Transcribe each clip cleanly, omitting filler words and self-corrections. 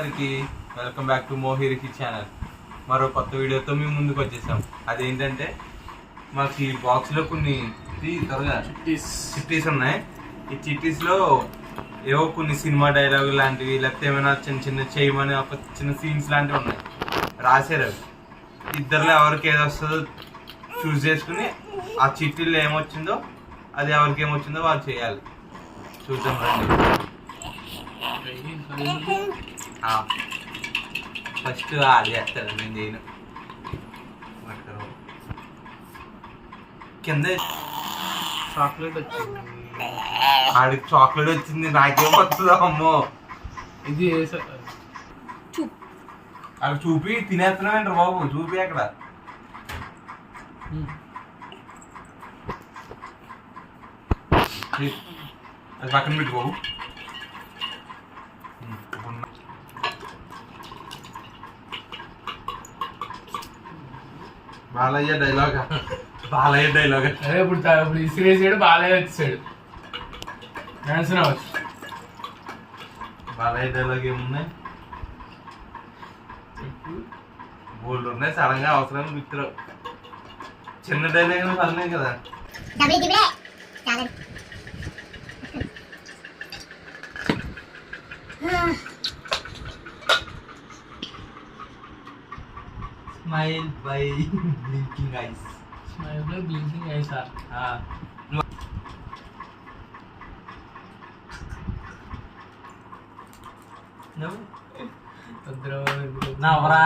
అందరికి welcome back to మోహిరికి channel. మరో కొత్త వీడియోతో మేము ముందుకు వచ్చేసాం. అదేంటంటే మాకు ఈ బాక్స్లో కొన్ని త్వరగా చిట్టీస్ ఉన్నాయి. ఈ చిట్టీస్లో ఏవో కొన్ని సినిమా డైలాగు లాంటివి, లేకపోతే ఏమైనా చిన్న చిన్న చేయమని ఒక చిన్న సీన్స్ లాంటివి ఉన్నాయి. రాశారు అవి. ఇద్దరులో ఎవరికి ఏది వస్తుందో చూస్ చేసుకుని ఆ చిట్టీలో ఏమొచ్చిందో అది ఎవరికి ఏమొచ్చిందో వాళ్ళు చేయాలి. చూద్దాం రండి. ఫస్ట్ అది చేస్తారు, నేను చేయను. కింద చాక్లెట్ వచ్చింది, ఆడికి చాక్లెట్ వచ్చింది, నాకేం వస్తుందో అమ్మో. ఇది అక్కడ చూపి తినేస్తున్నామంటారు బాబు, చూపి అక్కడ. అది పక్కన పెట్టు బాబు. Balayya dialogue, Balayya dialogue. అదే ఇప్పుడు ఇసిరేసాడు, బాలయ్య వచ్చాడు. బాలయ్య డైలాగ్ ఏమున్నాయి? బోల్డ్ ఉన్నాయి, సడన్ గా అవసరం గుర్తురావు. చిన్న డైలాగ్ పర్లేదు కదా. Smile by blinking eyes. Smile by blinking eyes. నవ్వరా,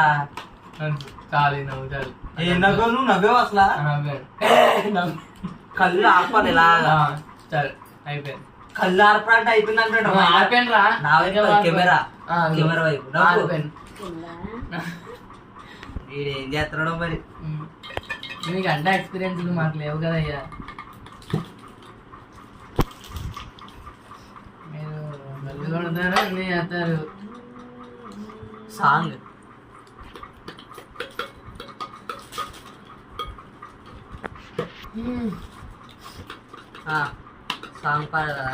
చాలు నవ్వు చాలు. నవ్వు, నువ్వు నవ్వేవు అసలు. కళ్ళు ఆర్పాలి ఇలా. చాలు అయిపోయింది. కళ్ళు ఆర్పడంటే అయిపోయింది అంటాడు. ఆరిపోయాను రా. కెమెరా కెమెరా వైపు ఏం చేస్తున్నాడు మరి. నీకు అంటే ఎక్స్పీరియన్స్ మాకు లేవు కదా అయ్యా. మీరు మళ్ళీ కొడతారు, అన్నీ చేస్తారు. సాంగ్ సాంగ్ పాడదా?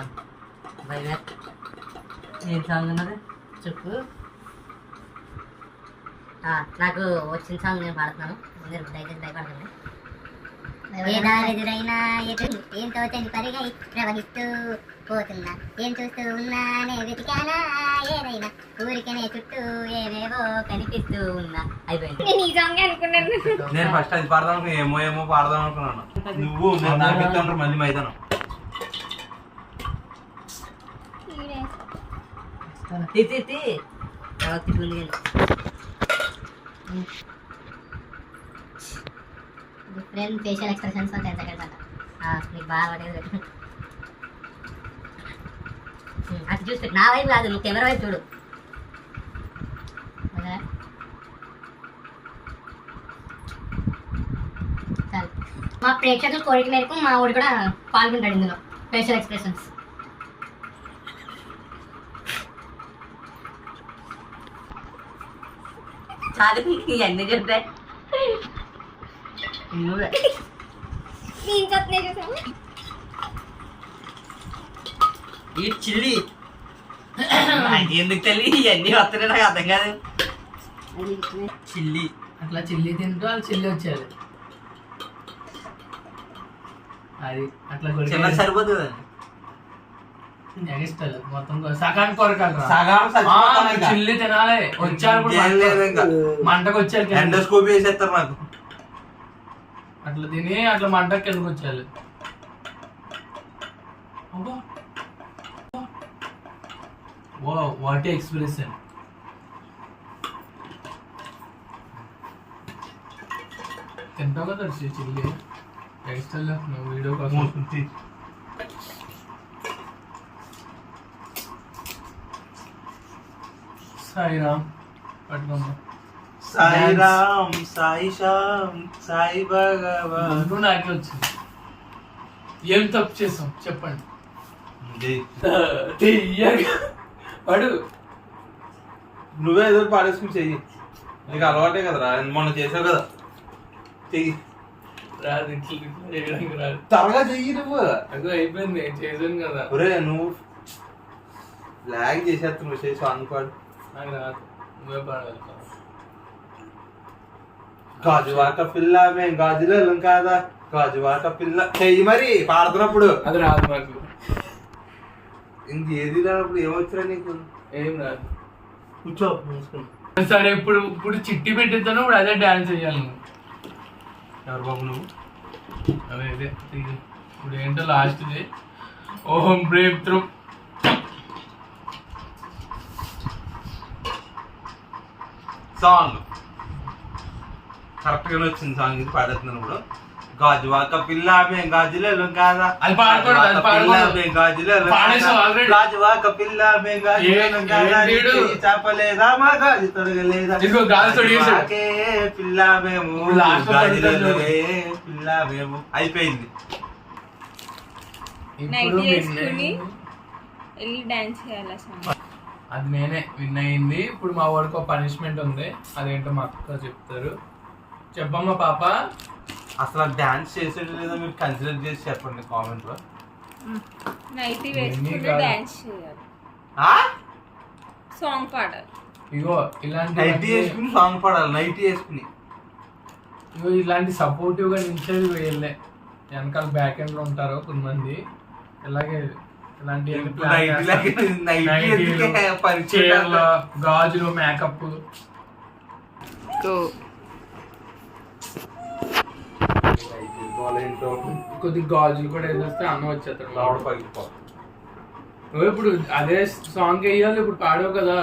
ఏం సాంగ్ అన్నది చెప్పు. నాకు వచ్చిన సాంగ్ నేను పాడుతున్నాను, మీరు దయచేసి భయపడకండి. ఏ దారెదురైనా ఏం తోచని పరిగై ప్రవహిస్తూ పోతున్నా, ఏం చూస్తూ ఉన్నానే వెతికానా ఏదైనా, ఊరికనే చుట్టూ ఏవేవో కనిపిస్తూ ఉన్నా. అయిపోయింది. నేను ఈ సాంగ్ అనుకున్నాను. నేను ఫస్ట్ అది పాడదాం అనుకున్నా, ఏమో ఏమో పాడదాం అనుకున్నాను. నువ్వు నాకుతాను మళ్ళీ మైదానం. డిఫరెంట్ ఫేషియల్ ఎక్స్ప్రెషన్స్ నీకు బాగా పడేది. అటు చూసి నా వైపు కాదు, నువ్వు కెమెరా వైపు చూడు. చాలు. మా ప్రేక్షకుల కోరిక మేరకు మా ఊడు కూడా పాల్గొంటాడు ఇందులో ఫేషియల్ ఎక్స్ప్రెషన్స్. చాలు ఇవన్నీ చెప్తే ఈ చిల్లి ఎందుకు తెలియ ఇవన్నీ వస్తున్నాయి, నాకు అర్థం కాదు. చిల్లి అట్లా చిల్లి తింటూ వాళ్ళు చిల్లి వచ్చారు. అది అట్లా సరిపోతుంది కదా. ఎగిస్తారు మొత్తం సగానికి కొరకాలి. సగం చిల్లి తినాలి. వచ్చారు మంటకు వచ్చారు, ఎండోస్కోపీ వేసేస్తారు నాకు. అట్లా తిని అట్లా మంటకు కిందకు వచ్చారు. What expression. తింటావు కదా చిల్లి ఎక్స్ట్రా వీడియో కోసం. సాయిరామ్ పట్టుకోమ్మా. సాయిరామ్, సాయి శ్యామ్, సాయి భగవాన్. నాకే వచ్చింది. ఏం తప్పు చేసాం చెప్పండి. పడు. నువ్వే ఏదో పాడేసుకుని చెయ్యి, నీకు అలవాటే కదరా, మొన్న చేసావు కదా. చెయ్యి రాదు, రాదు. త్వరగా చెయ్యి నువ్వు. అదో అయిపోయింది, చేసాను కదా. ఒరే నువ్వు లాగ్ చేసేస్తున్నావు, చేసి అనుకోడు. నాకు రాదు. నువ్వే పాడాలి గాజువాక పిల్ల మేము గాజులు కాదా గాజువాక పిల్ల చెయ్యి మరి పాడుతున్నప్పుడు అది రాదు నాకు, ఇంకేది రానప్పుడు ఏమొచ్చినా నీకు ఏం రాదు. కూర్చో మూసుకుని. సరే ఇప్పుడు ఇప్పుడు చిట్టి పెట్టిస్తాను, ఇప్పుడు అదే డాన్స్ చేయాలి నువ్వు. ఎవరు బాబు నువ్వు? అదే ఇదే ఇది. ఇప్పుడు ఏంటో లాస్ట్ది ఓం బ్రేక్ త్రూ. సాంగ్ కరెక్ట్ గానే వచ్చింది సాంగ్. ఇది పాడుతున్నాను ఇప్పుడు. గాజువాక పిల్ల మేము గాజులు కాదా అది పాడకూడదు, అది పాడకూడదు. మేము గాజులు పాడేసావు already. గాజువాక పిల్ల మేము గాజులు కాదా ఏ వీడు? చెప్పలేదా మా గాజు తొడగలేదా ఇదిగో గాజు తొడిగేసాడు. గాజువాకే పిల్ల మేము Last లో గాజులే పిల్ల మేము అయిపోయింది. ఇప్పుడు నైటీ విన్ వేసుకుని వెళ్ళి డాన్స్ చేయాలి అసలు. అది నేనే విన్ అయింది. ఇప్పుడు మా వాడికి ఒక పనిష్మెంట్ ఉంది, అదేంటో మా అక్క చెప్తారు. చెప్పమ్మా పాప. అసలు డాన్స్ చేసేది లేదా మీరు కన్సిడర్ చేసి చెప్పండి కామెంట్ లో. నైటీ ఎన్ని వేసుకుని కాదు. డాన్స్ చేయాలి, సాంగ్ పాడాలి. ఇగో ఇలాంటి నైటీ వేసుకుని సాంగ్ పాడాలి. నైటీ వేసుకుని ఇగో ఇలాంటి సపోర్టివ్ గా నిలిచేది వెళ్ళే వెనకాల బ్యాక్ ఎండ్ లో ఉంటారు కొంతమంది. ఇలాగే ఇలాంటి చీరలు, గాజులు, మేకప్. కొద్ది గాజులు కూడా వేసేస్తే అన్నం వచ్చేస్తాడు. ఇప్పుడు అదే సాంగ్ వేయాలి, ఇప్పుడు పాడావు కదా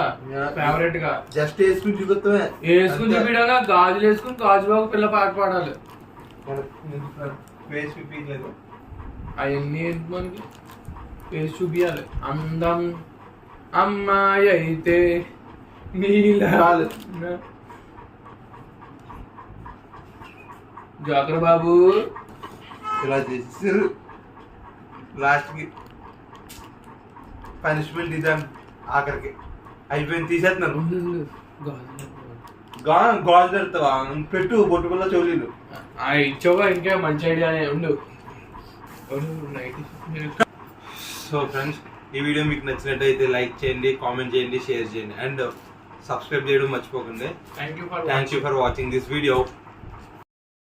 ఫేవరెట్ గా. జస్ట్ వేసుకుని చూపిస్తామే. వేసుకుని చూపించగా గాజులు వేసుకుని గాజు బాబు పిల్ల పాట పాడాలి. అవన్నీ మనకి వేసి చూపించాలి. అందం అమ్మాయి అయితే నీలా జోకర్ బాబు ఇలా చేసేసారు. లాస్ట్ కి పనిష్మెంట్ ఇద్దాం. ఆఖరికి అయిపోయింది, తీసేస్తున్నారు. గాజు పెడతావా? పెట్టు బొట్టు పిల్ల చోలీలు ఇచ్చావా? ఇంకా మంచి ఐడియా ఉండు. సో ఫ్రెండ్స్, ఈ వీడియో మీకు నచ్చినట్టయితే లైక్ చేయండి, కామెంట్ చేయండి, షేర్ చేయండి అండ్ సబ్స్క్రైబ్ చేయడం మర్చిపోకండి. Thank you for watching this video.